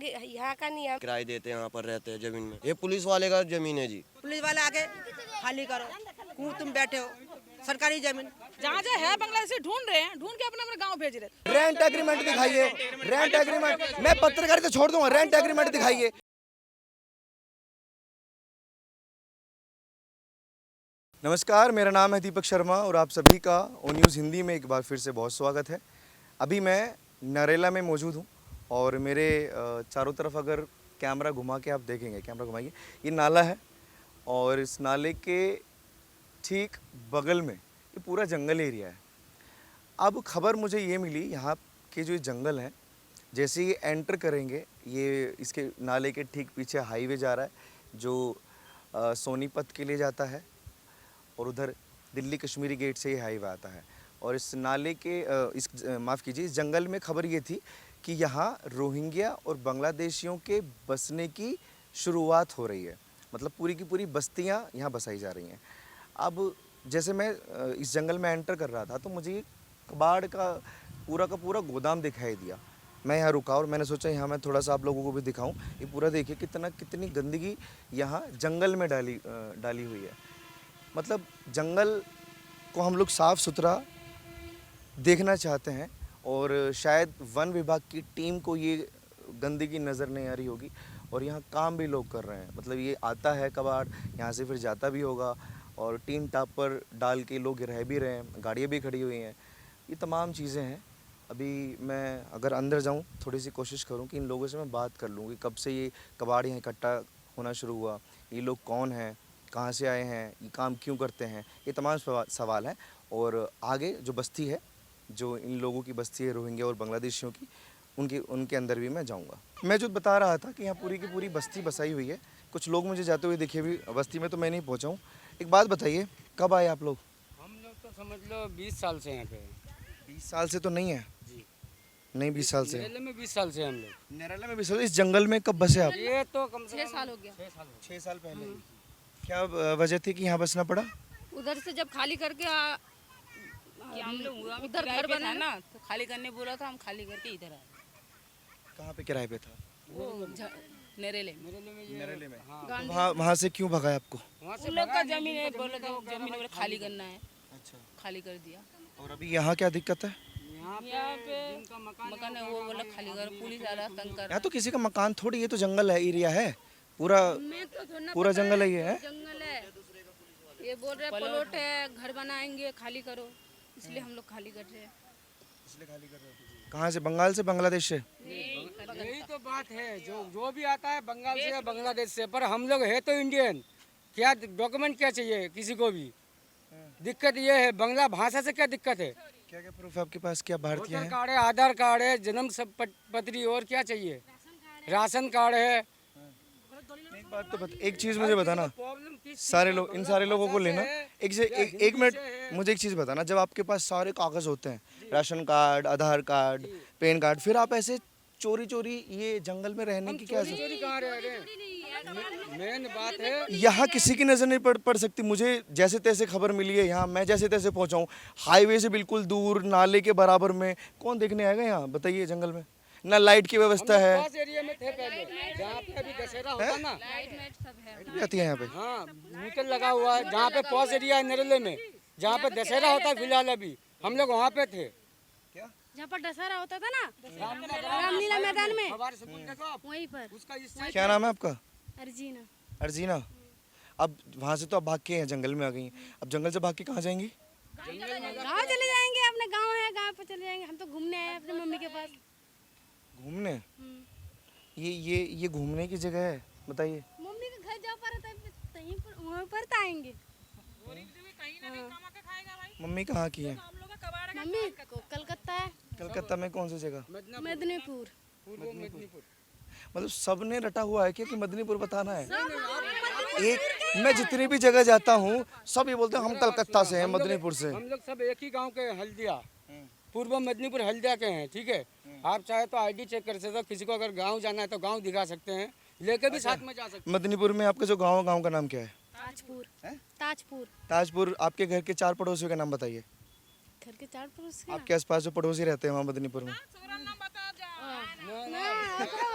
यहाँ का नहीं है। किराए देते हैं, वहाँ पर रहते हैं जमीन में। ये पुलिस वाले का जमीन है जी। पुलिस वाले आके खाली करो, क्यों तुम बैठे हो? सरकारी जमीन जहाँ जहाँ है बांग्लादेशी ढूंढ रहे हैं, ढूंढ के अपना अपना गांव भेज रहे हैं। रेंट एग्रीमेंट दिखाइए, रेंट एग्रीमेंट। मैं पत्रकारिता छोड़ दूंगा, रेंट एग्रीमेंट दिखाइए। नमस्कार, मेरा नाम है दीपक शर्मा और आप सभी का ओ न्यूज़ हिंदी में एक बार फिर से बहुत स्वागत है। अभी मैं नरेला में मौजूद हूँ और मेरे चारों तरफ अगर कैमरा घुमा के आप देखेंगे, कैमरा घुमाइए, ये नाला है और इस नाले के ठीक बगल में ये पूरा जंगल एरिया है। अब खबर मुझे ये मिली, यहाँ के जो जंगल हैं, जैसे ये एंटर करेंगे, ये इसके नाले के ठीक पीछे हाईवे जा रहा है जो सोनीपत के लिए जाता है और उधर दिल्ली कश्मीरी गेट से ये हाईवे आता है। और इस नाले के माफ़ कीजिए, इस जंगल में खबर ये थी कि यहाँ रोहिंग्या और बांग्लादेशियों के बसने की शुरुआत हो रही है। मतलब पूरी की पूरी बस्तियाँ यहाँ बसाई जा रही हैं। अब जैसे मैं इस जंगल में एंटर कर रहा था तो मुझे कबाड़ का पूरा गोदाम दिखाई दिया। मैं यहाँ रुका और मैंने सोचा यहाँ मैं थोड़ा सा आप लोगों को भी दिखाऊं। ये पूरा देखिए कितनी गंदगी यहाँ जंगल में डाली हुई है। मतलब जंगल को हम लोग साफ़ सुथरा देखना चाहते हैं और शायद वन विभाग की टीम को ये गंदगी नज़र नहीं आ रही होगी और यहाँ काम भी लोग कर रहे हैं। मतलब ये आता है कबाड़, यहाँ से फिर जाता भी होगा और टीन टाप पर डाल के लोग रह भी रहे हैं, गाड़ियाँ भी खड़ी हुई हैं। ये तमाम चीज़ें हैं। अभी मैं अगर अंदर जाऊँ थोड़ी सी कोशिश करूँ कि इन लोगों से मैं बात कर लूँ कि कब से ये कबाड़ यहाँ इकट्ठा होना शुरू हुआ, ये लोग कौन हैं, कहाँ से आए हैं, ये काम क्यों करते हैं, ये तमाम सवाल हैं। और आगे जो बस्ती है, जो इन लोगों की बस्ती है रोहिंग्या और बांग्लादेशियों की, उनके अंदर भी मैं जाऊंगा। मैं जो बता रहा था कि यहाँ पूरी की पूरी बस्ती बसाई हुई है। कुछ लोग मुझे जाते हुए दिखे भी बस्ती में, तो मैं नहीं पहुँचा हूँ। एक बात बताइए, कब आए आप लोग? हम लोग तो समझ लो 20 साल से यहाँ पे। 20 साल से तो नहीं है जी, नहीं 20 साल से। नरेला में 20 साल से हम लोग। नरेला में 20 साल। इस जंगल में कब बसे आप? ये तो कम से 6 साल हो गया। 6 साल पहले। क्या वजह थी कि यहाँ बसना पड़ा? उधर से जब खाली करके हम लोग उधर घर बना ना, तो खाली करने बोला था, हम खाली करके इधर आए। कहाँ पे किराए पे था? वो नरेले नरेले में। हाँ, वहाँ से क्यों भगाया आपको? वहाँ से उन लोग का जमीन है, बोले तो जमीन बोले खाली करना है, अच्छा। खाली कर दिया। और अभी यहाँ क्या दिक्कत है? यहाँ पे मकान है, वो बोला खाली कर, पुलिस आ रहा तंग कर। यहाँ तो किसी का मकान थोड़ी, ये तो जंगल है, एरिया है पूरा जंगल है। ये है जंगल है, ये बोल रहे प्लॉट है, घर बनाएंगे, खाली करो, इसलिए हम लोग खाली कर रहे हैं। कहाँ से? बंगाल से, बांग्लादेश से? यही तो बात है, जो भी आता है बंगाल से या बांग्लादेश से, पर हम लोग है तो इंडियन। क्या डॉक्यूमेंट क्या चाहिए किसी को भी? दिक्कत ये है, बांग्ला भाषा से क्या दिक्कत है? क्या क्या प्रूफ है आपके पास? क्या भारतीय वोटर है? कार्ड है, आधार कार्ड है, जन्म सब पत्री, और क्या चाहिए? राशन कार्ड है। एक बात तो एक चीज मुझे बताना, प्रॉब्लम किस सारे लोग, इन सारे लोगों को लेना, एक मिनट मुझे एक चीज़ बताना। जब आपके पास सारे कागज़ होते हैं, राशन कार्ड, आधार कार्ड, पैन कार्ड, फिर आप ऐसे चोरी ये जंगल में रहने की क्या जरूरत? चोरी कहाँ रह रहे हैं? मेन बात है यहाँ किसी की नज़र नहीं पड़ सकती। मुझे जैसे तैसे खबर मिली है, यहाँ मैं जैसे तैसे पहुँचा हूँ, हाईवे से बिल्कुल दूर, नाले के बराबर में। कौन देखने आएगा यहाँ, बताइए? जंगल में ना लाइट की व्यवस्था है। पास एरिया में थे पहले, जहाँ पे अभी दशहरा होता ना, भी आती है यहाँ पे। हाँ, मीटर लगा हुआ है जहाँ पे पॉस एरिया है नरेले में, जहाँ पे दशहरा होता है। फिलहाल अभी हम लोग वहाँ पे थे, जहाँ पर दशहरा होता था ना, रामलीला मैदान में, वहीं पर। उसका क्या नाम है आपका? अर्जीना। अर्जीना। अब वहाँ से तो आप भाग के हैं, जंगल में आ गई हैं। अब जंगल से भाग के कहाँ जाएंगी? गाँव चले जाएंगे, अपने गाँव है, गाँव पे चले जाएंगे। हम तो घूमने आए अपने मम्मी के पास। घूमने? ये घूमने की जगह है, बताइए? मम्मी के घर जा पर कहीं पर, वहाँ पर तो आएंगे। मम्मी कहाँ की है? मम्मी कलकत्ता है। कलकत्ता में कौन सी जगह? मेदिनीपुर। मतलब सबने रटा हुआ है कि मदनीपुर बताना है? एक मैं जितनी भी जगह जाता हूँ सब ये बोलते हैं हम कलकत्ता से हैं, मदनीपुर से। हम लोग सब एक ही गांव के, हल्दिया, पूर्व मेदिनीपुर हल्दिया के हैं। ठीक है, आप चाहे तो आईडी चेक कर सकते हो। किसी को अगर गांव जाना है तो गांव दिखा सकते हैं, लेके भी साथ में जा सकते हैं। मदनीपुर में आपका जो गांव का नाम क्या है? ताजपुर। ताजपुर। ताजपुर। आपके घर के 4 पड़ोसियों का नाम बताइए। घर के 4 पड़ोसी। आपके आसपास जो पड़ोसी रहते हैं वहाँ मदनीपुर में?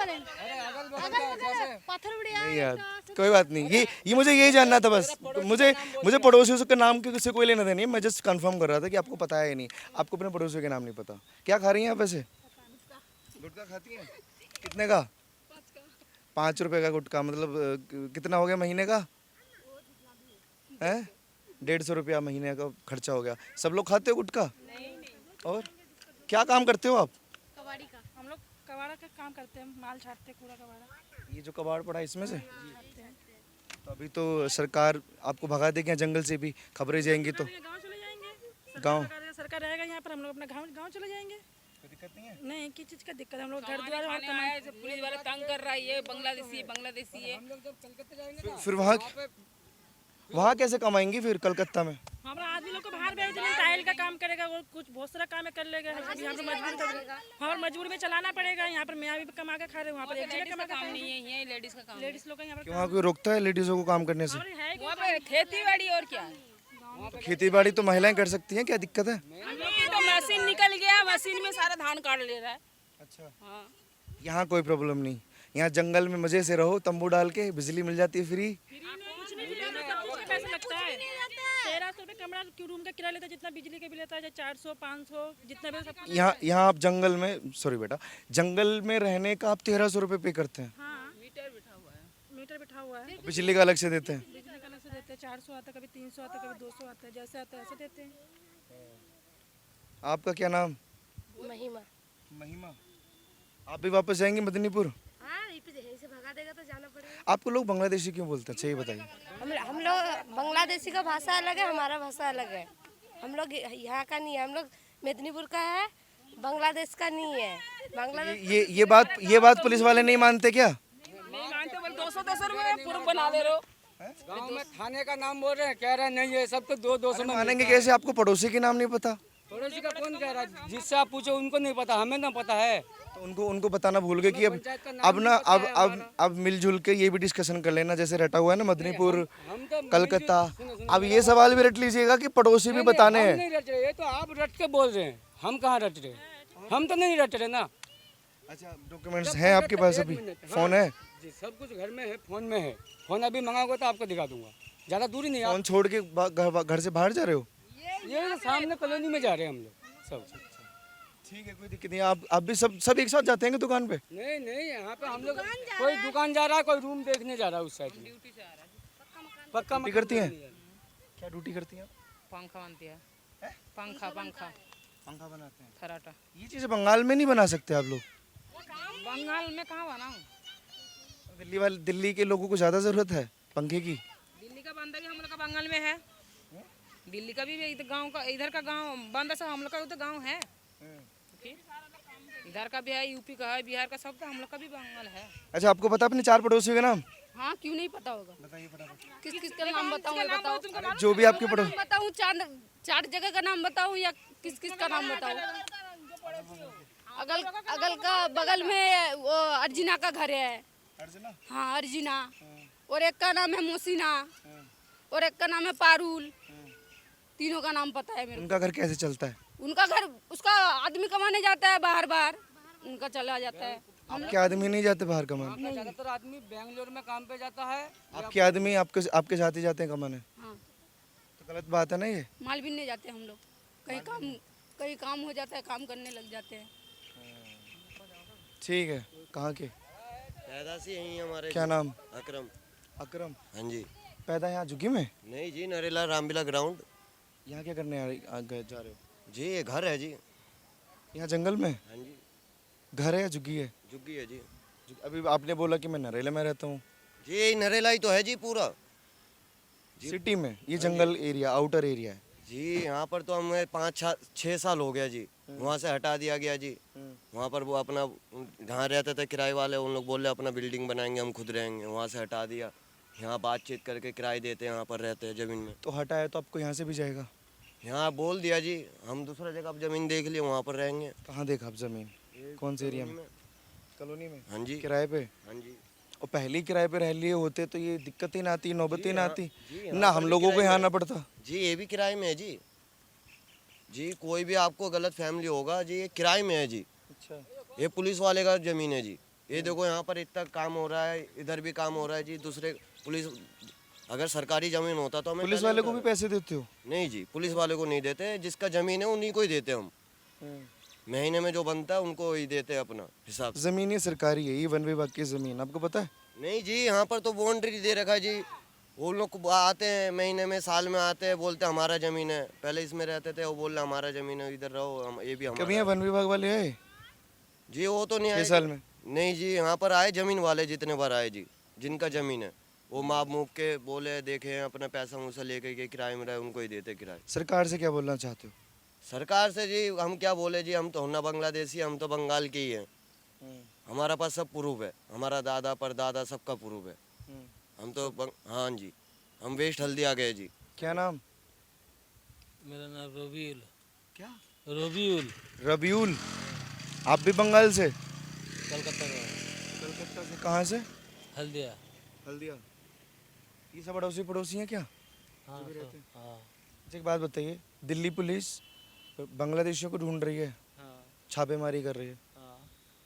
बोले अरे अगल बगल अगल का बगल जैसे पत्थर उड़िया नहीं यार कोई बात नहीं, ये मुझे यही जानना था बस। मुझे पड़ोसियों के नाम के से कोई लेना देना नहीं, मैं जस्ट कंफर्म कर रहा था कि आपको पता है या नहीं। आपको अपने पड़ोसियों के नाम नहीं पता। क्या खा रही हैं आप वैसे? गुटखा खाती हैं? कितने का? 5 रुपए का गुटखा, मतलब कितना हो गया महीने का? है 150 रुपया महीने का खर्चा हो गया। सब लोग खाते हो गुटखा? और क्या काम करते हो आप? कबाड़ी का हम लोग कबाड़ा का काम करते हैं, माल छाटते हैं, कूड़ा कबाड़ा। ये जो कबाड़ पड़ा है इसमें से? तो अभी तो सरकार आपको भगा देगी यहाँ जंगल से भी, खबरें जाएंगी तो गांव चले जाएंगे। गांव। सरकार रहेगा यहाँ पर, हम लोग अपना गांव चले जाएंगे। कोई दिक्कत नहीं है? नहीं, किस चीज़ का दिक्कत है? हम लोग घर खाने द्वार और खाने आए, पुलिस वाला तंग कर रहा है, ये बांग्लादेशी है। फिर वहाँ कैसे कमाएंगे फिर कलकत्ता में? हमारा आदमी लोग को बाहर भेज देंगे, टाइल का काम करेगा, वो कुछ बहुत सारा काम कर लेगा। यहाँ पर मजबूर में चलाना पड़ेगा। यहाँ पर मैं भी कमा के खा रहे हैं, वहाँ पर एक जगह कमा के काम नहीं है, ये लेडीज का काम है। लेडीज लोग का यहाँ पर क्यों वहाँ कोई रोकता है लेडीज़ों को काम करने से? है। वहाँ पे खेती बाड़ी और क्या है? तो खेती बाड़ी तो महिलाएं कर सकती हैं, क्या दिक्कत है? ये तो मशीन निकल गया, मशीन में सारा धान काट ले रहा है। अच्छा, हाँ, यहाँ कोई प्रॉब्लम नहीं। यहाँ जंगल में मजे से रहो, तंबू डाल के, बिजली मिल जाती है फ्री। कुछ नहीं मिलेगा, सब कुछ पैसा लगता है। 1300 रुपये कमरा रूम का किराया लेता है, जितना बिजली का बिल लेता है 400 500 जितना भी सब। यहाँ आप जंगल में, सॉरी बेटा, जंगल में रहने का आप 1300 रुपये पे करते हैं। हाँ, मीटर बिठा हुआ है। मीटर बिठा हुआ है। बिजली का अलग से देते हैं। बिजली का अलग से देते हैं, 400 आता है, कभी 300 आता है, कभी 200 आता है, जैसे आता है ऐसे देते हैं। आपका क्या नाम? महिमा महिमा। आप भी वापस जाएंगे मदनीपुर? हाँ यहीं से भगा देगा तो जाना पड़ेगा। आपको लोग बांग्लादेशी क्यों बोलते हैं, चाहिए बताइए। हम लोग बांग्लादेशी का भाषा अलग है, हमारा भाषा अलग है। हम लोग यहाँ का नहीं है, हम लोग मेदिनीपुर का है, बांग्लादेश का नहीं है। बांग्लादेश ये बात पुलिस वाले नहीं मानते क्या? नहीं मानते, बोले 200 रुपये में प्रूफ बना दे रहे हो। गांव में थाने का नाम बोल रहे हैं, कह रहे हैं नहीं है सब तो 200 में मानेंगे कैसे? आपको पड़ोसी के नाम नहीं पता? पड़ोसी का कौन कह रहा है? जिससे आप पूछो उनको नहीं पता, हमें ना पता है। तो उनको बताना भूल गए कि अब मिलजुल के ये भी डिस्कशन कर लेना, जैसे रटा हुआ है ना मदनीपुर, हम तो कलकत्ता। अब ये सवाल भी रट लीजिएगा कि पड़ोसी भी बताने हम हैं। नहीं रट रहे, ये तो आप रट के बोल रहे हैं, हम कहाँ रट रहे? हम तो नहीं रट रहे ना। अच्छा, डॉक्यूमेंट्स हैं आपके पास? अभी फोन है? जी सब कुछ घर में है, फोन में है। फोन अभी मंगाओगे तो आपको दिखा दूंगा, ज्यादा दूरी नहीं। फोन छोड़ के घर से बाहर जा रहे हो? ये तो सामने कॉलोनी में जा रहे हैं हम लोग सब। ठीक है, कोई दिक्कत नहीं। आप भी सब एक साथ जाते हैं दुकान पे? नहीं नहीं, यहाँ पे हम लोग कोई दुकान जा रहा है, कोई रूम देखने जा रहा है उस साइड में। पक्का ड्यूटी करती हैं? क्या ड्यूटी करती हैं? पंखा बनती है, पंखा पंखा बनाते हैं। खराटा। ये चीज़ें बंगाल में नहीं बना सकते आप लोग? बंगाल में कहाँ बनाऊँ? दिल्ली के लोगों को ज़्यादा ज़रूरत है पंखे की। दिल्ली का बंदा भी हम लोग का बंगाल में है। दिल्ली का भी इधर गांव का, इधर का गांव बंदा सब हम लोग का उधर गांव है। फिर इधर का भी है, यूपी का है, बिहार का, सब का हम लोग का भी बंगाल है। अच्छा, आपको पता अपने 4 पड़ोसियों के नाम? हाँ क्यों नहीं पता होगा? बताइए फटाफट। किस किस का नाम बताऊँ? बताओ जो भी आपके पड़ोस। बताऊँ, चार जगह का नाम बताऊँ या किस किस का नाम बताऊँ? अगल का बगल में वो अर्जिना का घर है। हाँ अर्जिना। और एक का नाम है मोसिना, और एक का नाम है पारुल। तीनों का नाम पता है मेरे को। उनका घर कैसे चलता है? उनका घर, उसका आदमी कमाने जाता है बाहर बाहर, उनका चला जाता है। आपके आदमी नहीं जाते बाहर कमाने? ज्यादातर आदमी बेंगलोर में काम पे जाता है। आपके आदमी आपके साथ ही जाते हैं कमाने? हाँ तो गलत बात है ना ये? माल बिनने जाते हैं हम लोग, कहीं काम हो जाता है, काम करने लग जाते हैं। ठीक है। कहाँ के? पैदाशी यहीं हमारे। क्या नाम? अकरम। अकरम। हाँ जी। पैदा यहाँ झुग्गी में? नहीं जी, नरेला रामबिला ग्राउंड। यहाँ क्या करने जा रहे हो? जी ये घर है जी। यहाँ जंगल में? हाँ जी, घर है या झुग्गी है? झुग्गी है जी। अभी आपने बोला कि मैं नरेला में रहता हूँ। जी यही नरेला ही तो है जी पूरा। सिटी में? ये जंगल एरिया, आउटर एरिया है जी। यहाँ पर तो हमें 5-6 साल हो गया जी। वहाँ से हटा दिया गया जी। वहाँ पर वो अपना जहाँ रहते थे किराए वाले, उन लोग बोले अपना बिल्डिंग बनाएंगे, हम खुद रहेंगे। वहाँ से हटा दिया। यहाँ बातचीत करके किराए देते हैं, यहाँ पर रहते हैं ज़मीन में। तो हटा है तो आपको यहाँ से भी जाएगा? यहाँ बोल दिया जी, हम दूसरा जगह अब ज़मीन देख लिए, वहाँ पर रहेंगे। कहाँ देखा आप ज़मीन? कौन से एरिया में? कॉलोनी में? हाँ जी। किराए पे? हाँ जी। और पहले ही किराए पे रह लिए होते तो ये दिक्कत ही ना आती, नौबत ही ना आती जी, ना, हम लोगों को यहाँ आना पड़ता। जी ये भी किराए में है जी। जी कोई भी आपको गलत फैमिली होगा जी, ये किराए में है जी। अच्छा। ये पुलिस वाले का ज़मीन है जी, ये देखो यहाँ पर इतना काम हो रहा है, इधर भी काम हो रहा है जी। दूसरे पुलिस, अगर सरकारी जमीन होता तो हमें पुलिस पहले वाले को बता भी पैसे देते हो? नहीं जी, पुलिस वाले को नहीं देते, जिसका जमीन है उन्हीं को ही देते हम। महीने में जो बनता है उनको ही देते हैं अपना हिसाब से। जमीन ये सरकारी है, ये वन विभाग की जमीन, आपको पता है? नहीं जी, यहाँ पर तो बाउंड्री दे रखा है जी। वो लोग आते हैं महीने में, साल में आते हैं, बोलते हैं हमारा जमीन है। पहले इसमें रहते थे, वो बोल रहे हमारा जमीन है, इधर रहो, ये भी हमारा कभी यहाँ है। वन विभाग वाले आए जी वो तो नहीं 6 आए साल में? नहीं जी, यहाँ पर आए जमीन वाले जितने बार आए जी, जिनका जमीन है वो माप मूप के बोले, देखे अपना पैसा मूसा लेके के किराए में रहे, उनको ही देते किराए। सरकार से क्या बोलना चाहते हो? सरकार से जी हम क्या बोले जी, हम तो होना बांग्लादेशी, हम तो बंगाल के ही हैं। हमारा पास सब प्रूफ है, हमारा दादा परदादा सबका प्रूफ है। हम तो हाँ जी, हम वेस्ट हल्दिया गए जी। क्या नाम? मेरा नाम रबीउल। क्या? रबीउल। रबीउल। आप भी बंगाल से? कलकत्ता का। कलकत्ता से। कहाँ से? हल्दिया। हल्दिया। ये सब अड़ोसी पड़ोसी हैं क्या? हाँ जो भी रहते हैं? हाँ अच्छा एक बात बताइए, दिल्ली पुलिस बांग्लादेशियों को ढूंढ रही है, हाँ छापेमारी कर रही है, हाँ।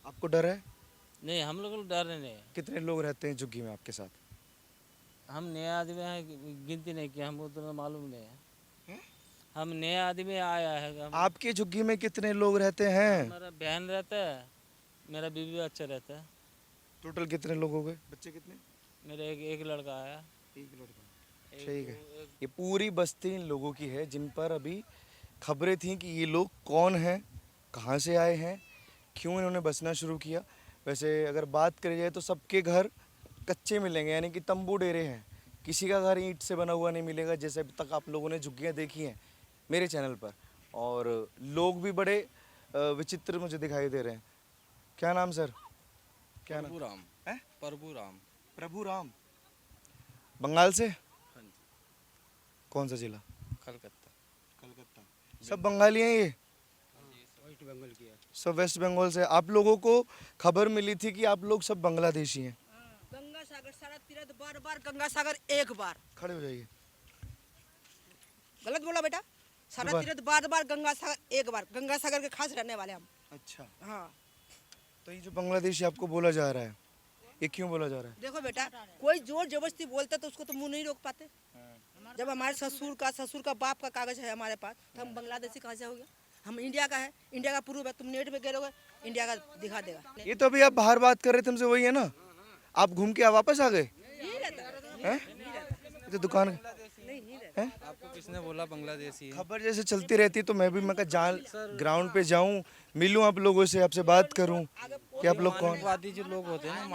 आपको डर है? नहीं, हम लोग को डर नहीं है। कितने लोग रहते हैं झुग्गी में आपके साथ? हम नए आदमी हैं, गिनती नहीं किया, हमको उतना मालूम नहीं है। हम नए आदमी आया है। आपकी झुग्गी में कितने लोग रहते हैं? मेरा बहन रहता है, मेरा बीवी बच्चा रहता है। टोटल कितने लोग हो गए? बच्चे कितने? मेरा एक लड़का आया। एक लड़का। ठीक है। ये पूरी बस्ती इन लोगों की है जिन पर अभी खबरें थी कि ये लोग कौन हैं, कहाँ से आए हैं, क्यों इन्होंने बसना शुरू किया। वैसे अगर बात करी जाए तो सबके घर कच्चे मिलेंगे, यानी कि तंबू डेरे हैं। किसी का घर ईंट से बना हुआ नहीं मिलेगा, जैसे अभी तक आप लोगों ने झुग्गियाँ देखी हैं मेरे चैनल पर। और लोग भी बड़े विचित्र मुझे दिखाई दे रहे हैं। क्या नाम सर? क्या नाम? प्रभु राम है? प्रभु राम। प्रभु राम। बंगाल से? कौन सा जिला? कलकत्ता। कलकत्ता। सब बंगाली हैं ये? वेस्ट बंगाल की है। सब वेस्ट बंगाल से। आप लोगों को खबर मिली थी कि आप लोग सब बांग्लादेशी हैं? गंगा सागर सारा तीर्थ बार बार, गंगा सागर एक बार। खड़े हो जाइए। गलत बोला बेटा, सारा तीर्थ बार बार, गंगा सागर एक बार। गंगा सागर के खास रहने वाले हम। अच्छा। हाँ तो ये जो बांग्लादेशी आपको बोला जा रहा है, ये क्यों बोला जा रहा है? देखो बेटा, कोई जोर जबरदस्ती बोलता तो उसको तो मुंह नहीं रोक पाते। जब हमारे ससुर का बाप का कागज है हमारे पास, तो हम बांग्लादेशी कहाँ से हो गया? हम इंडिया का है, इंडिया का प्रूफ है। तुम नेट पे गिरोगे, इंडिया का दिखा देगा। ये तो अभी आप बाहर बात कर रहे थे हमसे, वही है ना? आप घूम के वापस आ गए हैं? ये तो दुकान है। आपको किसने बोला बांग्लादेशी है? खबर जैसे चलती रहती है तो मैं भी जान ग्राउंड पे जाऊं, मिलूं आप लोगों से, आपसे बात करूं कि आप लोग कौन? मानववादी जो लोग होते हैं ना,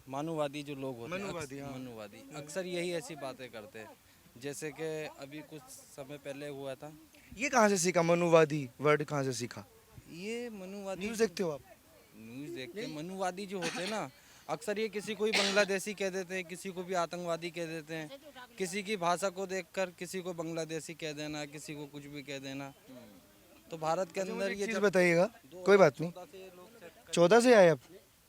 मानववादी जो लोग होते हैं, मनुवादी, हाँ। मनुवादी अक्सर यही ऐसी बातें करते हैं। जैसे कि अभी कुछ समय पहले हुआ था। ये कहाँ से सीखा मनुवादी वर्ड? कहाँ से सीखा? ये मनुवादी न्यूज़ देखते हो आप? न्यूज़ देखते मनुवादी जो होते हैं ना, अक्सर ये किसी को भी बांग्लादेशी कह देते हैं, किसी को भी आतंकवादी कह देते हैं। किसी की भाषा को देखकर किसी को बांग्लादेशी कह देना, किसी को कुछ भी कह देना। तो भारत के अंदर ये चीज़ बताइएगा, कोई बात नहीं। 14 से आए आप?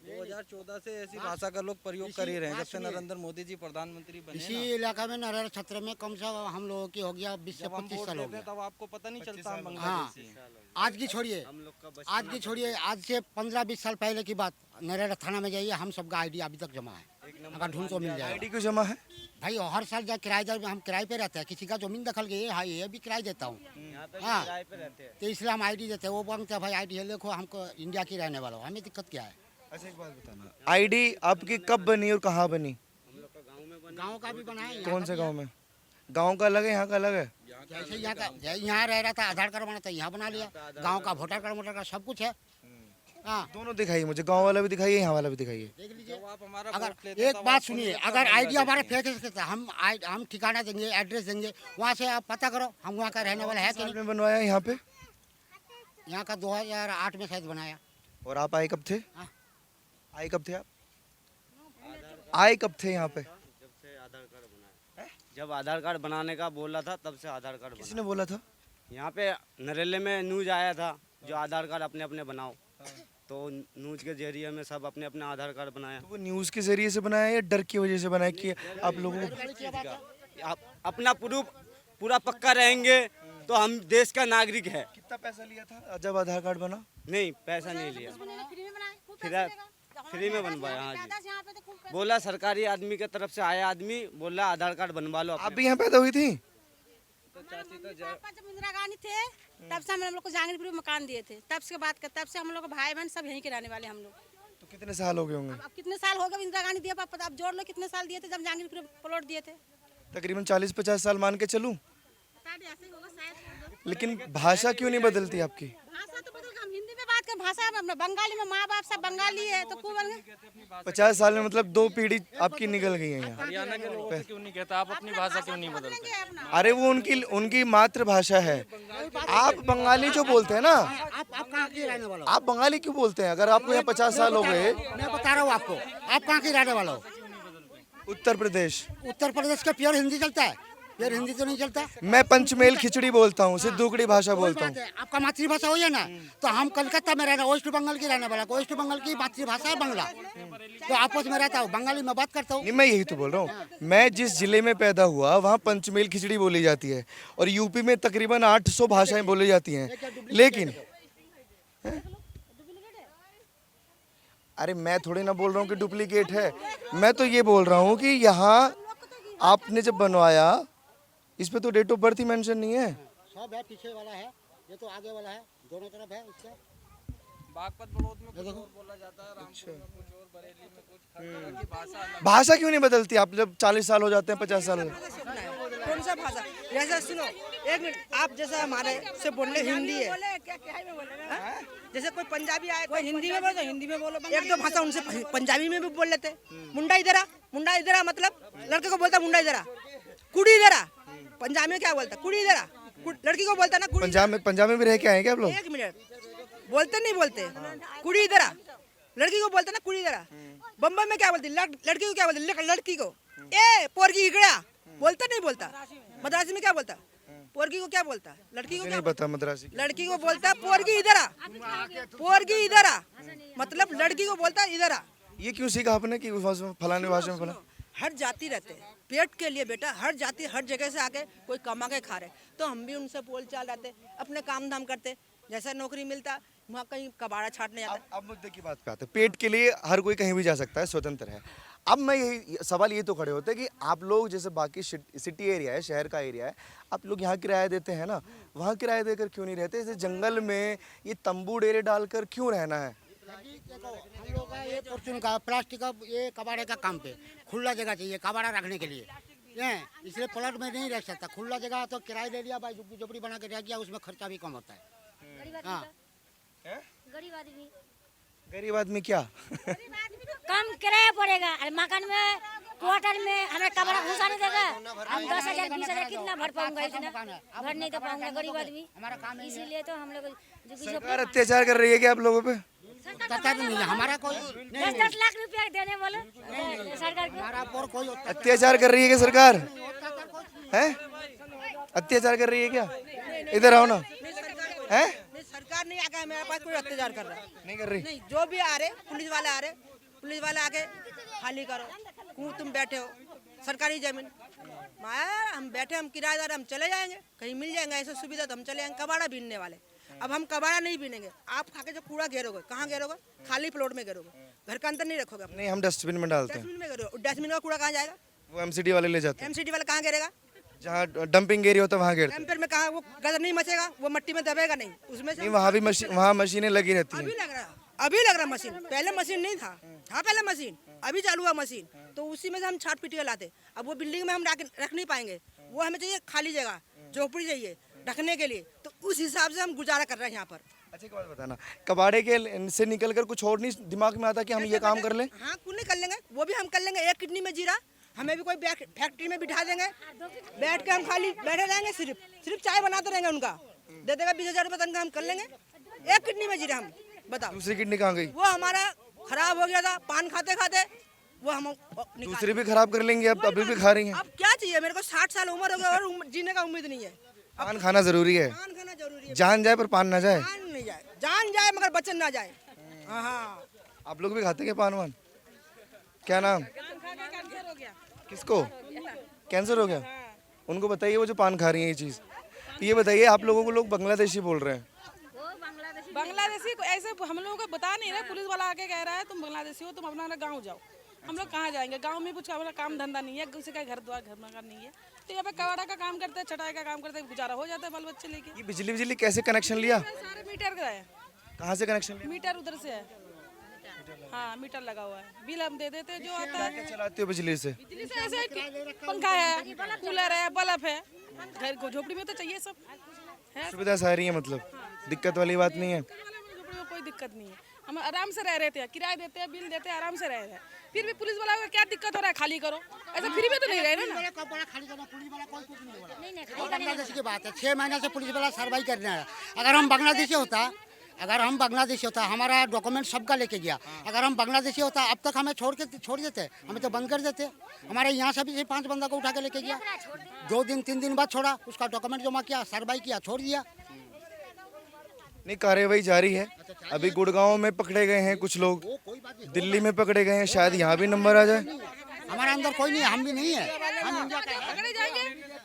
2014 से ऐसी भाषा का लोग प्रयोग कर ही रहे हैं, जब से नरेंद्र मोदी जी प्रधानमंत्री बने इसी ना। इलाका में नरेला क्षेत्र में कम से कम हम लोगों की हो गया 20 से जब हम 25 वोट साल हो देते हैं गया। तब आपको पता नहीं चलता हम हाँ, बांग्लादेशी हैं। आज की छोड़िए, आज से 15-20 साल पहले की बात। नरेला थाना में जाइए, हम सबका आईडी अभी तक जमा है, अगर ढूंढ तो मिल आईडी जाएगा। क्यों जमा है? भाई हर साल जब किराएदार हम किराए पे रहते हैं, किसी का जमीन दखल गई है, हाँ ये भी किराए देता हूँ। हाँ, तो इसलिए हम आईडी देते हैं। वो बोलते हैं भाई आईडी है, देखो हमको इंडिया की रहने वाला हो, हमें दिक्कत क्या है? अच्छा एक बात बताना, आईडी आपकी कब बनी और कहाँ बनी? गाँव का भी बना है। कौन से गांव में? गांव का अलग है, यहाँ का अलग है? जैसे यहाँ रह रहा था, आधार कार्ड बना था, यहाँ बना लिया। गाँव का वोटर कार्ड वोटर कार्ड सब कुछ है। हाँ, दोनों दिखाइए मुझे, गांव वाला भी दिखाइए, यहाँ वाला भी दिखाइए। देख लीजिए। जब आप हमारा अगर वोट लेते हैं, एक तब बात आप सुनिए, बोलेंगे अगर आईडी हमारे बांग्लादेशी फेक सकते, हम ठिकाना देंगे, एड्रेस देंगे, वहाँ से आप पता करो हम वहाँ का रहने वाला है कि साल नहीं। में बनवाया यहाँ पे? यहाँ का 2008 में शायद बनाया। और आप आए कब थे? हाँ। आए कब थे आप? आए कब थे यहाँ पे? जब आधार कार्ड बनाने का बोला था तब से आधार कार्ड किसने बोला था? यहाँ पे नरेले में न्यूज आया था, जो आधार कार्ड अपने अपने बनाओ। तो न्यूज के जरिए में सब अपने अपने आधार कार्ड बनाया। तो वो न्यूज़ के जरिए से बनाया या डर की वजह से बनाया कि आप लोगों को? आप अपना प्रूफ पूरा पक्का रहेंगे तो हम देश का नागरिक है। कितना पैसा लिया था जब आधार कार्ड बना? नहीं, पैसा नहीं लिया। फिर फ्री में बनवाया। हाँ जी, बोला सरकारी आदमी की तरफ से आया आदमी, बोला आधार कार्ड बनवा लो। आप भी यहाँ पैदा हुई थी? पापा जब इंदिरा गांधी थे तब से हम लोग को जहांगीरपुर में मकान दिए थे, तब से बात कर, तब से हम लोग भाई बहन सब यहीं के रहने वाले हम लोग। तो कितने साल हो गए होंगे? अब कितने साल हो गए इंदिरा गांधी दिया पापा, अब जोड़ लो कितने साल दिए थे जब जहांगीरपुर में प्लॉट दिए थे। तकरीबन 40-50 साल मान के चलूं। पता नहीं ऐसे ही होगा शायद। लेकिन भाषा क्यों नहीं बदलती आपकी? भाषा तो बदल, हम हिंदी में बात कर, भाषा में बंगाली में माँ बाप सब बंगाली है तो खूब 50 साल में मतलब 2 पीढ़ी आपकी निकल गई है यहाँ। हरियाणा के लोगों से क्यों नहीं कहता आप अपनी भाषा क्यों नहीं बदलते? अरे वो उनकी मातृभाषा है। आप बंगाली जो बोलते हैं ना, आप कहाँ के रहने वाले हो? आप बंगाली क्यों बोलते हैं? अगर आपको यहाँ 50 साल हो गए। मैं बता रहा हूँ आपको, आप कहाँ के रहने वाले हो? उत्तर प्रदेश। उत्तर प्रदेश का प्योर हिंदी चलता है? प्योर हिंदी तो नहीं चलता। मैं पंचमेल खिचड़ी बोलता हूँ, सिद्धूकड़ी भाषा बोलता हूँ। आपका मातृभाषा हो ना, तो हम कलकत्ता में रहना, वेस्ट बंगाल की रहने वाला, वेस्ट बंगाल की मातृभाषा है बांग्ला, तो आपस में रहता हूँ, बंगाली में बात करता हूँ। नहीं, मैं यही तो बोल रहा हूँ। मैं जिस जिले में पैदा हुआ वहाँ पंचमेल खिचड़ी बोली जाती है और यूपी में तकरीबन 800 भाषाएं बोली जाती हैं। लेकिन अरे मैं थोड़ी ना बोल रहा हूँ कि डुप्लीकेट है, मैं तो ये बोल रहा हूँ कि यहाँ आपने जब बनवाया इस पे तो डेट ऑफ बर्थ ही मेंशन नहीं है। सब है, पीछे वाला है, ये तो आगे वाला है, दोनों तरफ है उसके। बागपत बड़ौद में कुछ और बोला जाता है, रामपुर में कुछ और, बरेली में कुछ, हर तरह की भाषा अलग। भाषा क्यों नहीं बदलती? आप जब 40 साल हो जाते हैं, 50 साल हो कौन सा भाषा? जैसा सुनो, एक मिनट, आप जैसा हमारे से बोलने हिंदी है, हाँ? जैसे कोई पंजाबी आए, कोई हिंदी में बोलो, हिंदी में बोलो, एक दो भाषा उनसे पंजाबी में भी बोल लेते। मुंडा इधर आ, मुंडा इधर आ, मतलब लड़के को बोलता मुंडा इधर आ, कुड़ी इधर आ। पंजाबी में क्या बोलता? कुड़ी इधर आ, लड़की को बोलता ना कुड़ी। पंजाब में भी रह के आए क्या आप लोग? एक मिनट, बोलते नहीं बोलते, कुड़ी इधर आ, लड़की को बोलते ना कुड़ी इधर आ। बम्बई में क्या बोलती? लड़की को क्या बोलती? लड़की को ए पोरगी इगड़ा बोलता नहीं बोलता। मद्रासी में क्या बोलता? पोरगी को क्या बोलता? लड़की को नहीं पता मद्रासी। लड़की को बोलता पोरगी इधर आ, पोरगी इधर आ, मतलब लड़की को बोलता इधर आ। ये क्यों सीखा आपने कि फलाने भाषा में फला? हर जाति रहते हैं पेट के लिए बेटा, हर जाति हर जगह से आके कोई कमा के खा रहे, तो हम भी उनसे बोल चाल रहते, अपने काम धाम करते, जैसा नौकरी मिलता वहाँ कहीं कबाड़ा छाटने जाता। अब मुद्दे की बात पे आते हैं। पेट के लिए हर कोई कहीं भी जा सकता है, स्वतंत्र है। अब मैं यही सवाल ये तो खड़े होते हैं कि आप लोग जैसे बाकी सिटी एरिया है, शहर का एरिया है, आप लोग यहाँ किराया देते हैं ना, वहाँ किराया देकर क्यों नहीं रहते? जैसे जंगल में ये तंबू डेरे डालकर क्यों रहना है? हम लोग का ये फॉर्चून का प्लास्टिक का ये कबाड़े का काम पे खुला जगह चाहिए कबाड़ा रखने के लिए, इसलिए प्लॉट में नहीं रह सकता। खुला जगह तो किराया ले लिया भाई, झुग्गी झोपड़ी बना के रह गया, उसमें खर्चा भी कम होता है। हाँ, गरीब आदमी क्या? कम किराया पड़ेगा, मकान में क्वार्टर में हमें कमरा घुसा नहीं देगा। हम 10,000 20,000 कितना भर पाऊंगा? इतना भर नहीं तो पाऊंगा गरीब आदमी, इसीलिए तो हम लोग सरकार अत्याचार कर रही है क्या आप लोगों पे? नहीं हमारा कोई 10-10 लाख रुपया देने वाले सरकार को। हमारा पर कोई अत्याचार कर रही है क्या सरकार? है अत्याचार कर रही है क्या? इधर आओ ना। है सरकार नहीं आके मेरे पास कोई अत्याचार कर रहा है, नहीं कर रही? नहीं, जो भी आ रहे पुलिस वाले आ रहे, पुलिस वाले आके खाली करो, क्यों तुम बैठे हो सरकारी जमीन माया, हम बैठे, हम किराएदार, हम चले जाएंगे, कहीं मिल जाएंगे ऐसा सुविधा तो हम चले जाएंगे। कबाड़ा बीनने वाले, अब हम कबाड़ा नहीं बीनेंगे, आप खाके जो कूड़ा घेरोगे, कहाँ घेरोगे? खाली प्लॉट में घेरोगे, घर के अंदर नहीं रखोगे। नहीं, हम डस्टबिन में डालते हैं। डस्टबिन में घेरोगे, डस्टबिन का कूड़ा कहाँ जाएगा? वो एमसीडी वाले ले जाते हैं। एमसीडी वाला कहाँ घेरेगा? जहाँ डंपिंग एरिया होता है वहाँ घेरते हैं। डंपर में कहाँ वो गदर नहीं मचेगा, वो मट्टी में दबेगा नहीं, उसमें से नहीं, वहाँ भी वहाँ मशीनें लगी रहती हैं। अभी लग रहा मशीन, पहले मशीन नहीं था। हाँ पहले मशीन, अभी चालू हुआ मशीन, तो उसी में से हम छाट पीट के लाते। अब वो बिल्डिंग में हम रख नहीं पाएंगे, वो हमें चाहिए खाली जगह, झोपड़ी चाहिए रखने के लिए, तो उस हिसाब से हम गुजारा कर रहे हैं यहाँ पर। अच्छा, एक बात बताना, कबाड़े के से निकलकर कुछ और नहीं दिमाग में आता कि हम ये काम कर लें? हाँ, क्यों नहीं कर लेंगे, वो भी हम कर लेंगे। एक किडनी में जीरा, हमें भी कोई फैक्ट्री में बिठा देंगे, बैठ के हम खाली बैठे रहेंगे, सिर्फ चाय बनाते रहेंगे, उनका दे देगा 20,000 रुपये तनख्वाह, हम कर लेंगे। एक किडनी में जीरा, हम बताओ। दूसरी किडनी कहाँ गई? वो हमारा खराब हो गया था, पान खाते खाते वो हम दूसरी भी खराब कर लेंगे। अब अभी भी खा रही हैं। अब क्या चाहिए मेरे को? 60 साल उम्र हो गया और जीने का उम्मीद नहीं है। पान खाना जरूरी है, पान खाना जरूरी है, जान जाए पर पान ना जाए। जान नहीं जाए, जान जाए मगर बचन ना जाए। हाँ, आप लोग भी खाते हैं पान वान? क्या नाम? किसको कैंसर हो गया? उनको बताइए वो जो पान खा रही है ये चीज़। ये बताइए, आप लोगों को लोग बांग्लादेशी बोल रहे हैं, बांग्लादेशी को ऐसे हम लोगों को बता नहीं रहे, पुलिस वाला आके कह रहा है तुम बांग्लादेशी हो, तुम अपना गांव जाओ। हम लोग कहाँ जाएंगे? गांव में कुछ हमारा काम धंधा नहीं है, किसी का घर द्वार घर मकान नहीं है, तो यहाँ पे कबाड़ा का काम करते हैं, छटाई का काम करते हैं, गुजारा हो जाता है बाल बच्चे लेके। ये बिजली कैसे कनेक्शन लिया? सारे मीटर का है। कहाँ से कनेक्शन लिया? मीटर उधर से है, हाँ मीटर लगा हुआ है, बिल हम दे देते हैं जो आता है। क्या चलाते हो बिजली से? बिजली से ऐसे पंखा है, कूलर है, बल्ब है, घर को झोपड़ी में तो चाहिए सब है। सुविधा सारी है, मतलब दिक्कत वाली बात नहीं है। झोपड़ी में कोई दिक्कत नहीं है, हम आराम से रह रहे थे, किराया देते हैं, बिल देते हैं, आराम से रह रहे हैं। फिर भी पुलिस वाला को क्या दिक्कत हो रहा है? खाली करो, ऐसा फ्री में तो नहीं रहे ना। खाली करना, पुलिस वाला कोई कुछ नहीं बोला। वो बांग्लादेश की बात है, 6 महीने से पुलिस वाला कार्रवाई कर रहा है। अगर हम बांग्लादेशी होता हमारा डॉक्यूमेंट सबका लेके गया। अगर हम बांग्लादेशी होता अब तक हमें छोड़ देते, हमें तो बंद कर देते। हमारे यहाँ से भी 5 बंदा को उठा के लेके गया, 2 दिन 3 दिन बाद छोड़ा, उसका डॉक्यूमेंट जमा किया, कार्रवाई किया, छोड़ दिया। नहीं, कार्रवाई जारी है। अभी गुड़गांव में पकड़े गए हैं कुछ लोग, दिल्ली में पकड़े गए हैं, शायद यहाँ भी नंबर आ जाए। हमारे अंदर कोई नहीं है, हम भी नहीं है, हम इंडिया का है। पकड़े जाएंगे,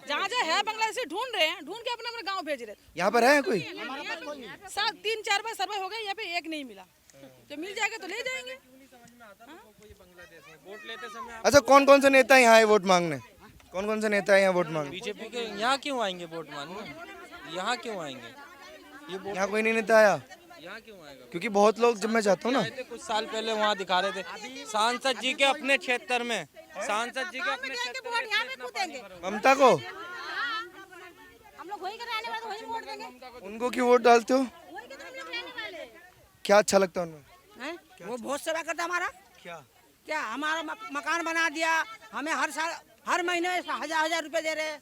जहाँ जहाँ है बांग्लादेशी ढूंढ रहे हैं, ढूंढ के अपना अपना गाँव भेज रहे हैं। यहाँ पर है कोई? 3-4 बार सर्वे हो गए, यहाँ पे एक नहीं मिला, जो मिल जाएगा तो ले जाएंगे। अच्छा, कौन कौन से नेता यहाँ आए वोट मांगने? कौन कौन से नेता है यहाँ वोट मांगने? बीजेपी के यहाँ क्यों आएंगे वोट मांगने? यहाँ क्यों आएंगे? यहाँ कोई नहीं नेता आया? यहाँ क्यों आएगा? क्योंकि बहुत लोग, जब मैं जाता हूँ ना, कुछ साल पहले वहाँ दिखा रहे थे सांसद जी के अपने क्षेत्र में, सांसद जी के अपने ममता को। हम लोग वही कराने वाले, वही वोट देंगे। उनको क्यों वोट डालते हो? क्या अच्छा लगता है उनमें? वो बहुत सेवा करता हमारा। क्या हमारा मकान बना दिया, हमें हर साल हर महीने 1000 रुपए दे रहे।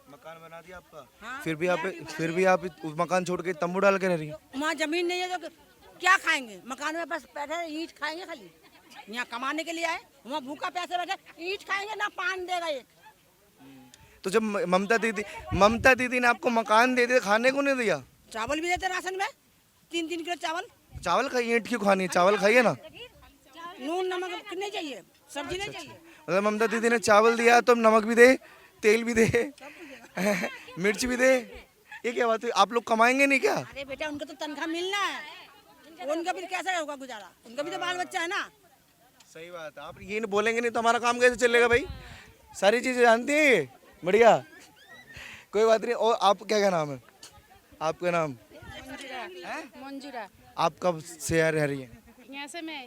मकान बना दिया आपका? हाँ, फिर भी आप उस मकान छोड़ के तंबू डाल के रह रही हो। वहाँ जमीन नहीं है, जो क्या खाएंगे? मकान में बस बैठे ईंट खाएंगे खाली। यहाँ कमाने के लिए आए, वहाँ भूखा पैसे बैठे ईंट खाएंगे ना, पान देगा एक। तो जब ममता दीदी ने आपको मकान दे दिया, खाने को नहीं दिया? चावल भी देते राशन में, 3-3 किलो चावल खाइए, ईंट क्यों खानी है? चावल खाइए ना। नून नमक नहीं चाहिए, सब्जी नहीं चाहिए। मतलब ममता दीदी ने चावल दिया तो नमक भी दे, तेल भी दे, मिर्च भी दे। ये क्या बात है? आप लोग कमाएंगे नहीं क्या? अरे बेटा, उनको तो तनख्वाह मिलना है, उनका भी कैसे होगा गुजारा? उनका भी तो बाल बच्चा है ना। सही बात है। आप ये नहीं बोलेंगे नहीं तो हमारा काम कैसे चलेगा भाई? सारी चीजें जानती हैं ये। बढ़िया, कोई बात नहीं। और आप क्या नाम है आपका? नाम मंजूरा। आप कब से रह रही है यहाँ से? मैं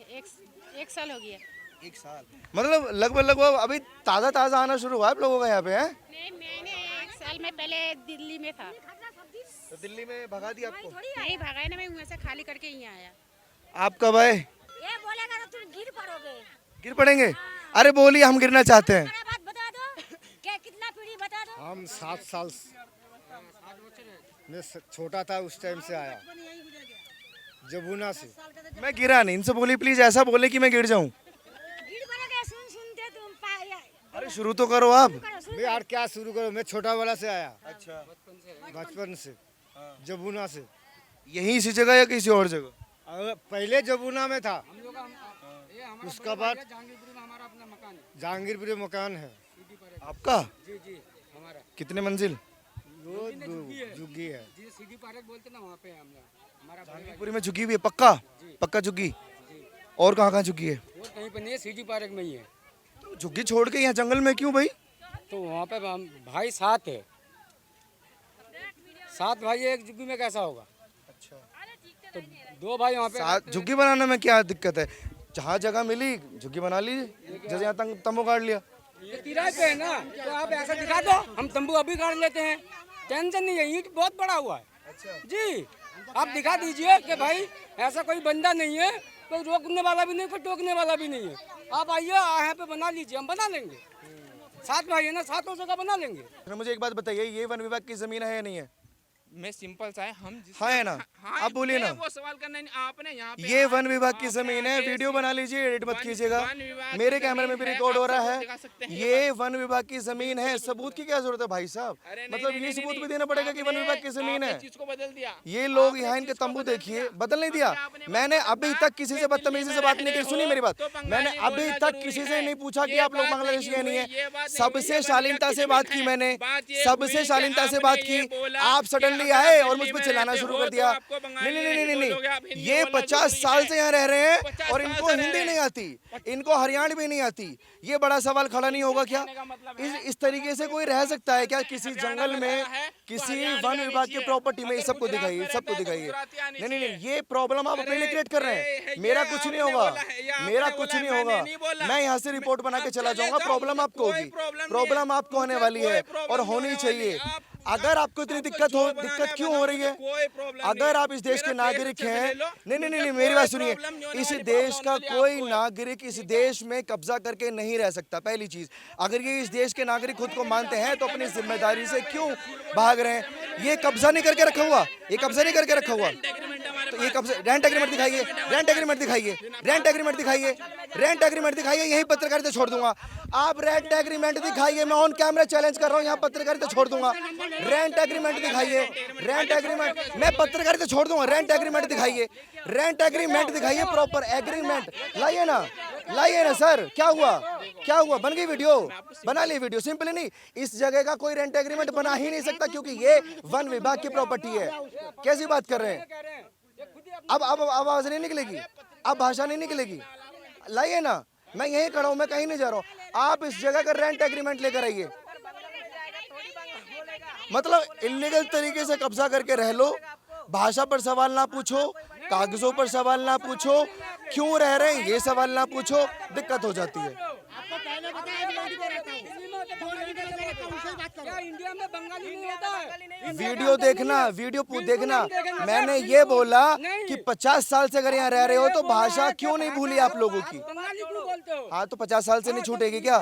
एक साल हो गया। 1 साल, मतलब लगभग अभी ताज़ा आना शुरू हुआ आप लोगों का यहाँ पे है? नहीं, मैंने 1 साल में पहले दिल्ली में था। तो दिल्ली में भगा दिया आपको? नहीं भगाया ना, मैं वहाँ से खाली करके यहाँ आया। आप कब आए? ये बोलेगा तो तुम गिर पड़ोगे। गिर पड़ेंगे? अरे बोलिए, हम गिरना चाहते हैं। बात बता दो, क्या कितना पीढ़ी बता दो। हम 7 साल में छोटा था उस टाइम से आया, जबुना से। मैं गिरा नहीं, इनसे बोली प्लीज ऐसा बोले कि मैं गिर जाऊं। गिर पड़ोगे, सुनते तुम। अरे शुरू तो करो आप। मैं यार क्या शुरू करो, मैं छोटा वाला से आया। अच्छा, बचपन से जबुना से। यहीं इसी जगह या किसी और जगह? पहले जबुना में था, उसका बाद जहांगीरपुर मकान है। आपका? जी हमारा। कितने मंजिल? वो झुग्गी है। सीधी पार्क बोलते ना, वहाँ पे हम लोग। हमारा जहांगीरपुरी में झुकी हुई है? पक्का झुकी? और कहाँ झुकी है? वो कहीं पे नहीं है, सीधी पार्क में ही है। तो झुग्गी छोड़ के यहाँ जंगल में क्यों भाई? तो वहाँ पे हम भाई 7 है, 7 भाई एक झुग्गी में कैसा होगा? अच्छा, तो 2 भाई वहाँ पे। झुग्गी बनाने में क्या दिक्कत है? जहाँ जगह मिली झुग्गी बना लीजिए, जैसे यहाँ तंबू गाड़ लिया। ये किराए पे है ना, तो आप ऐसा दिखा दो, हम तंबू अभी गाड़ लेते हैं, टेंशन नहीं है। ईंट बहुत बड़ा हुआ है। अच्छा जी, आप दिखा दीजिए कि भाई ऐसा कोई बंदा नहीं है, कोई रोकने वाला भी नहीं, कोई टोकने वाला भी नहीं है। आप आइए यहाँ पे बना लीजिए, हम बना लेंगे। 7 भाई है ना, 7 जगह बना लेंगे। मुझे एक बात बताइए, ये वन विभाग की जमीन है या नहीं है? मैं सिंपल सा है, हम हाँ है ना? आप बोलिए ना। वो सवाल करना नहीं, आपने यहाँ पे ये वन विभाग की जमीन है, वीडियो बना लीजिए, एडिट मत कीजिएगा, मेरे कैमरे में भी रिकॉर्ड हो रहा है। ये वन विभाग की जमीन है, सबूत की क्या जरूरत है भाई साहब? मतलब ये सबूत भी देना पड़ेगा कि वन विभाग की जमीन है। चीज को बदल दिया। ये लोग यहाँ इनके तंबू देखिए, बदल नहीं दिया। मैंने अभी तक किसी से बदतमीजी से बात नहीं की। सुनिए मेरी बात, मैंने अभी तक किसी से नहीं पूछा कि आप लोग बांग्लादेशी है नहीं है। सबसे शालीनता से बात की मैंने, सबसे शालीनता से बात की। आप सडनली लिए आए और मुझ पर चिल्लाना शुरू कर दिया। नहीं नहीं नहीं नहीं नहीं, ये 50 साल से यहाँ रह रहे हैं और इनको हिंदी नहीं आती, इनको हरियाणवी नहीं आती। ये बड़ा सवाल खड़ा नहीं होगा क्या? इस तरीके से कोई रह सकता है क्या? किसी जंगल में, किसी वन विभाग की प्रॉपर्टी में? सबको दिखाइए, सबको दिखाइए। नहीं नहीं नहीं, ये प्रॉब्लम आप अपने लिए क्रिएट कर रहे हैं। मेरा कुछ नहीं होगा, मेरा कुछ नहीं होगा। मैं यहाँ से रिपोर्ट बना के चला जाऊंगा। प्रॉब्लम आपको होगी, प्रॉब्लम आपको होने वाली है और होनी चाहिए। अगर आपको इतनी दिक्कत क्यों हो रही है? अगर आप इस देश के नागरिक हैं, नहीं नहीं नहीं, मेरी बात सुनिए, इस देश का कोई नागरिक इस देश में कब्जा करके नहीं रह सकता। पहली चीज, अगर ये इस देश के नागरिक खुद को मानते हैं तो अपनी जिम्मेदारी से क्यों भाग रहे हैं? ये कब्जा नहीं करके रखा हुआ, ये कब्जा नहीं करके रखा हुआ, तो ये कब्जा। रेंट एग्रीमेंट दिखाइए, रेंट एग्रीमेंट दिखाइए, रेंट एग्रीमेंट दिखाइए, रेंट एग्रीमेंट दिखाइए। यही पत्रकारिता छोड़ दूंगा। आप रेंट एग्रीमेंट दिखाइए, मैं ऑन कैमरा चैलेंज कर रहा हूँ, यहाँ पत्रकारिता छोड़ दूंगा। रेंट एग्रीमेंट दिखाइए, रेंट एग्रीमेंट, मैं पत्रकारिता छोड़ दूंगा। रेंट एग्रीमेंट दिखाइए, रेंट एग्रीमेंट दिखाइए, प्रॉपर एग्रीमेंट लाइए ना, लाइए ना सर। क्या हुआ, क्या हुआ? बन गई वीडियो, बना ली वीडियो। सिंपली नहीं, इस जगह का कोई रेंट एग्रीमेंट बना ही नहीं सकता क्योंकि ये वन विभाग की प्रॉपर्टी है। कैसी बात कर रहे हैं? अब आवाज नहीं निकलेगी, अब भाषा नहीं निकलेगी। लाइए ना, मैं यहीं खड़ा हूं, मैं कहीं नहीं जा रहा हूं। आप इस जगह का रेंट एग्रीमेंट लेकर आइए। मतलब इलीगल तरीके से कब्जा करके रह लो, भाषा पर सवाल ना पूछो, कागजों पर सवाल ना पूछो, क्यों रह रहे हैं ये सवाल ना पूछो, दिक्कत हो जाती है। इंडिया में बंगाली नहीं होता है? वीडियो देखना, वीडियो देखना। मैंने ये बोला कि 50 साल से अगर यहाँ रह रहे हो तो भाषा क्यों नहीं भूली आप लोगों की? हाँ, तो 50 साल से नहीं छूटेगी क्या?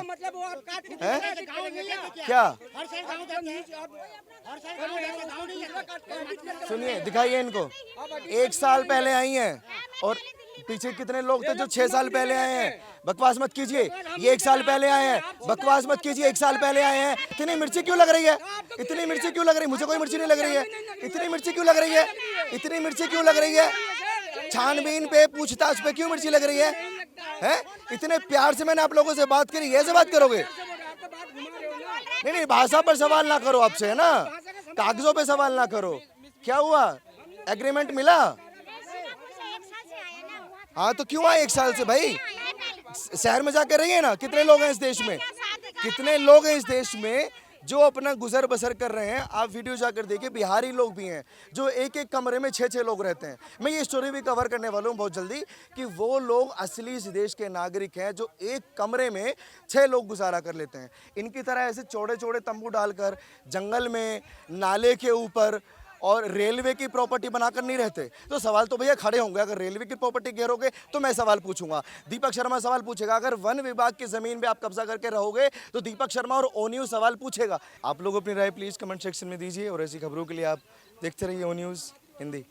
है क्या? सुनिए, दिखाइए इनको। 1 साल पहले आई हैं और पीछे कितने लोग थे जो 6 साल पहले आए हैं? बकवास मत कीजिए, ये 1 साल पहले आए हैं। बकवास मत कीजिए, 1 साल पहले आए हैं। इतनी मिर्ची क्यों लग रही है? इतनी मिर्ची क्यों लग रही है? मुझे कोई मिर्ची नहीं लग रही है। इतनी मिर्ची क्यों लग रही है? इतनी मिर्ची क्यों लग रही है? छानबीन पे, पूछताछ पे क्यों मिर्ची लग रही है? हैं? इतने प्यार से मैंने आप लोगों से बात करी, ऐसे बात करोगे? नहीं नहीं, भाषा पर सवाल ना करो आपसे, है ना, कागजों पे सवाल ना करो। क्या हुआ? एग्रीमेंट मिला? हाँ, तो क्यों आए 1 साल से भाई? शहर में जाकर रहिए ना। कितने लोग हैं इस देश में, कितने लोग हैं इस देश में जो अपना गुजर बसर कर रहे हैं? आप वीडियो जाकर देखिए, बिहारी लोग भी हैं जो एक एक कमरे में 6-6 लोग रहते हैं। मैं ये स्टोरी भी कवर करने वाला हूँ बहुत जल्दी कि वो लोग असली इस देश के नागरिक हैं जो एक कमरे में 6 लोग गुजारा कर लेते हैं। इनकी तरह ऐसे चौड़े चौड़े तंबू डालकर जंगल में, नाले के ऊपर और रेलवे की प्रॉपर्टी बनाकर नहीं रहते। तो सवाल तो भैया खड़े होंगे, अगर रेलवे की प्रॉपर्टी घेरोगे तो मैं सवाल पूछूंगा, दीपक शर्मा सवाल पूछेगा। अगर वन विभाग की जमीन पे आप कब्जा करके रहोगे तो दीपक शर्मा और ओ न्यूज़ सवाल पूछेगा। आप लोग अपनी राय प्लीज कमेंट सेक्शन में दीजिए और ऐसी खबरों के लिए आप देखते रहिए ओ न्यूज़ हिंदी।